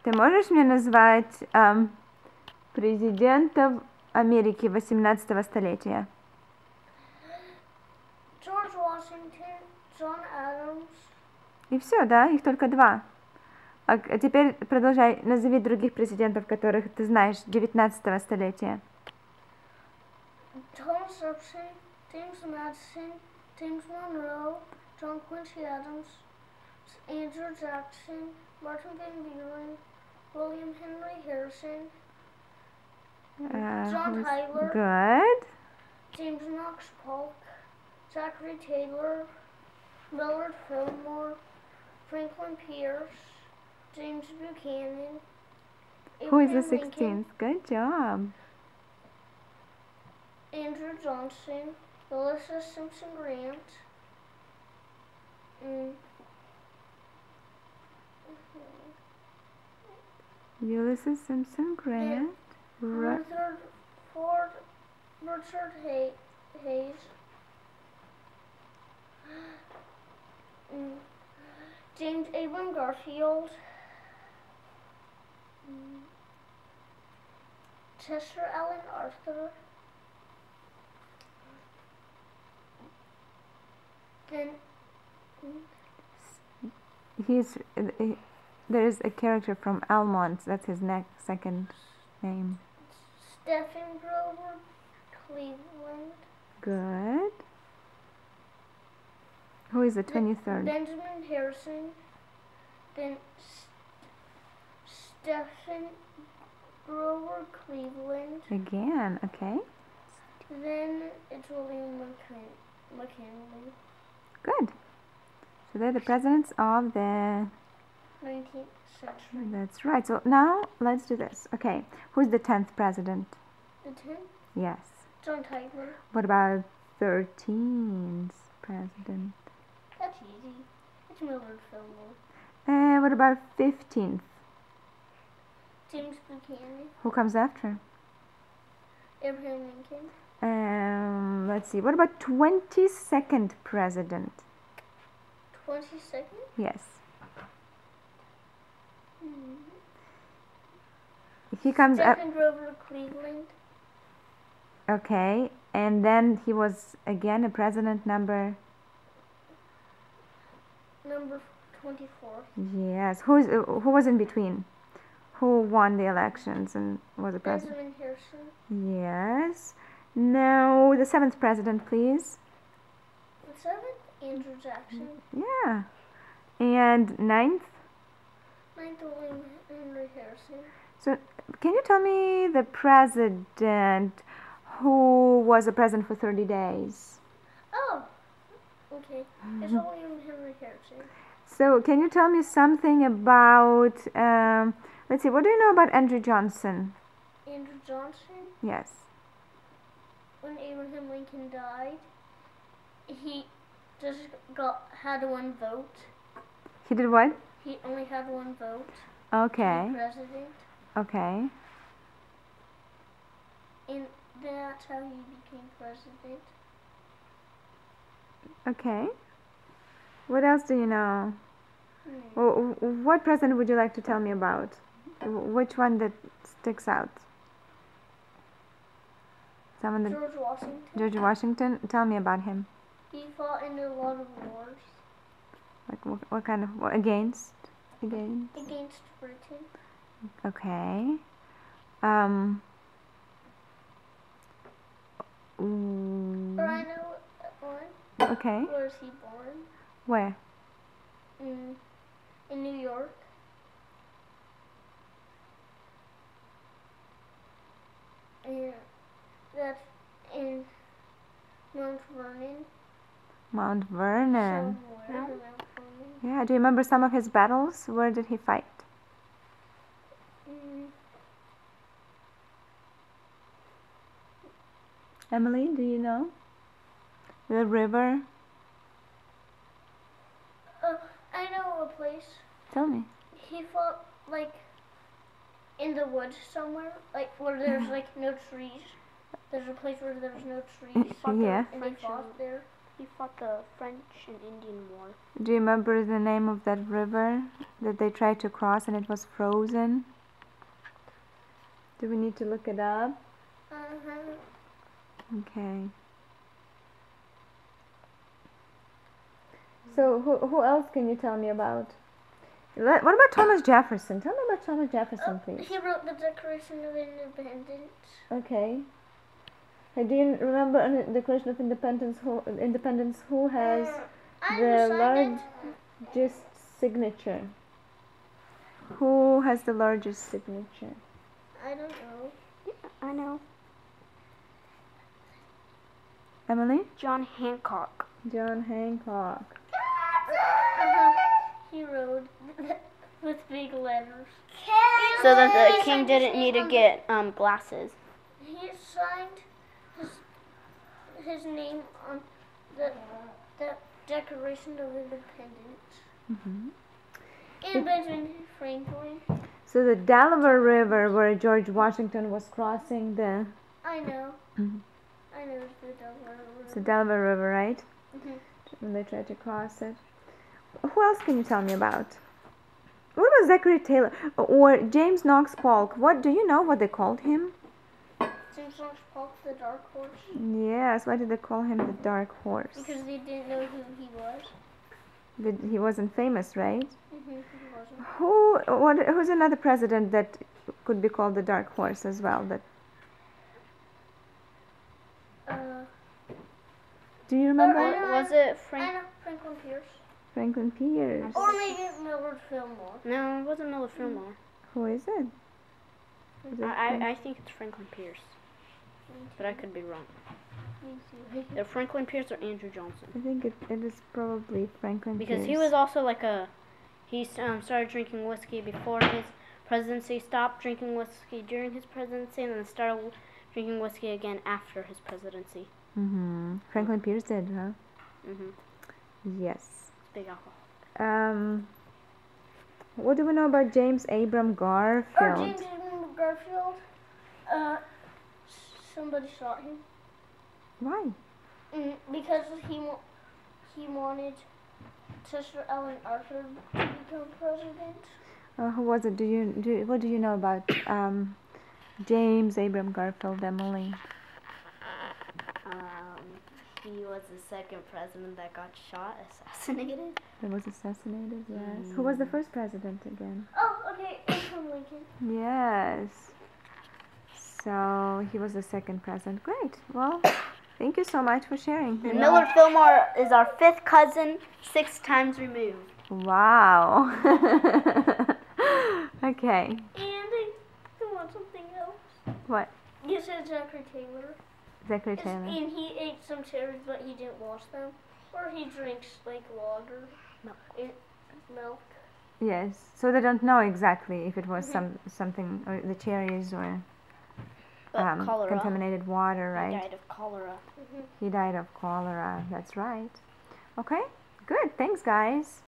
Ты можешь мне назвать президентов Америки 18 столетия? George Washington, John Adams. И все, да? Их только два. А теперь продолжай. Назови других президентов, которых ты знаешь 19 столетия. Thomas Jefferson, James Madison, James Monroe, John Quincy Adams, Andrew Jackson, Martin Van Buren, William Henry Harrison, John Tyler, Good. James Knox Polk, Zachary Taylor, Millard Fillmore, Franklin Pierce, James Buchanan, Who is the Abraham Lincoln, 16th? Good job. Andrew Johnson, Ulysses Simpson Grant, Ulysses Simpson Grant. Rutherford Ford, Richard Hayes, James Abram Garfield, Chester Alan Arthur, and There's a character from Almont. That's his second name. Stephen Grover Cleveland. Good. Who is the 23rd? Benjamin Harrison. Then Stephen Grover Cleveland. Again, okay. Then it's William McKinley. Good. So they're the presidents of the 19th century. That's right. So now let's do this. Okay. Who's the 10th president? The 10th? Yes. John Tyler. What about 13th president? That's easy. It's Millard Fillmore. What about 15th? James Buchanan. Who comes after? Abraham Lincoln. Let's see. What about 22nd president? 22nd? Yes. He comes up. Stephen Grover Cleveland. Okay, and then he was again a president number 24. Yes. Who was in between? Who won the elections and was a president? Benjamin Harrison. Yes. Now the 7th president, please. The 7th, Andrew Jackson. Yeah. And 9th? 9th, William Henry Harrison. So, can you tell me the president who was a president for 30 days? Oh, okay. It's William Henry Harrison. So, can you tell me something about, let's see, what do you know about Andrew Johnson? Andrew Johnson? Yes. When Abraham Lincoln died, he just had one vote. He did what? He only had one vote. Okay. To be president. Okay. And that's how he became president. Okay. What else do you know? What president would you like to tell me about? Which one that sticks out? Someone that George Washington. George Washington. Tell me about him. He fought in a lot of wars. Like what kind of war? Against? Against Britain. Okay. Or I know one. Okay. Where was he born? Where? In New York. And that's in Mount Vernon. Mount Vernon. Somewhere in Mount Vernon. Yeah. Do you remember some of his battles? Where did he fight? Emily, do you know? The river? I know a place. Tell me. He fought like in the woods somewhere, like where there's like no trees. There's a place where there's no trees. Yeah. And they fought there. He fought the French and Indian War. Do you remember the name of that river that they tried to cross and it was frozen? Do we need to look it up? Okay. So who else can you tell me about? What about Thomas Jefferson? Tell me about Thomas Jefferson, please. He wrote the Declaration of Independence. Okay. Do you remember on the Declaration of Independence who has the largest signature? Who has the largest signature? I don't know. Yeah, I know. Emily? John Hancock. John Hancock. He wrote with big letters. So that the king didn't need to get glasses. He signed his name on the Declaration of Independence. Mm-hmm. And Benjamin Franklin. So the Delaware River, where George Washington was crossing the... I know. Mhm. I know it's the Delaware River. It's the Delaware River, right? Mhm. When they tried to cross it. Who else can you tell me about? What about Zachary Taylor or James Knox Polk? What do you know what they called him? James Knox Polk, the Dark Horse. Yes, why did they call him the Dark Horse? Because they didn't know who he was. He wasn't famous, right? He wasn't. Who's another president that could be called the Dark Horse as well? Do you remember? Was it Franklin Pierce. Franklin Pierce. Or maybe Millard Fillmore. No, it wasn't Millard Fillmore. Who is it? I think it's Franklin Pierce, but I could be wrong. Either Franklin Pierce or Andrew Johnson. I think it is probably Franklin Pierce. Because he was also he started drinking whiskey before his presidency, stopped drinking whiskey during his presidency, and then started drinking whiskey again after his presidency. Mm-hmm. Franklin Pierce did, huh? Mm-hmm. Yes. Big alcohol. What do we know about James Abram Garfield? James Abram Garfield. Somebody shot him. Why? Because he wanted Sister Ellen Arthur to become president. Who was it? What do you know about James Abram Garfield, Emily? He was the second president that got shot, assassinated. That was assassinated, yes. Who was the first president again? Oh, okay, Abraham Lincoln. Yes. So he was the second president. Great. Well, thank you so much for sharing. And Millard Fillmore is our fifth cousin, 6 times removed. Wow. Okay. And I want something else. What? You said Zachary Taylor. Zachary Taylor. And he ate some cherries, but he didn't wash them. Or he drinks like water. Milk. Yes. So they don't know exactly if it was something, or the cherries, or Cholera. contaminated water, right? He died of cholera. He died of cholera. That's right. Okay. Good. Thanks, guys.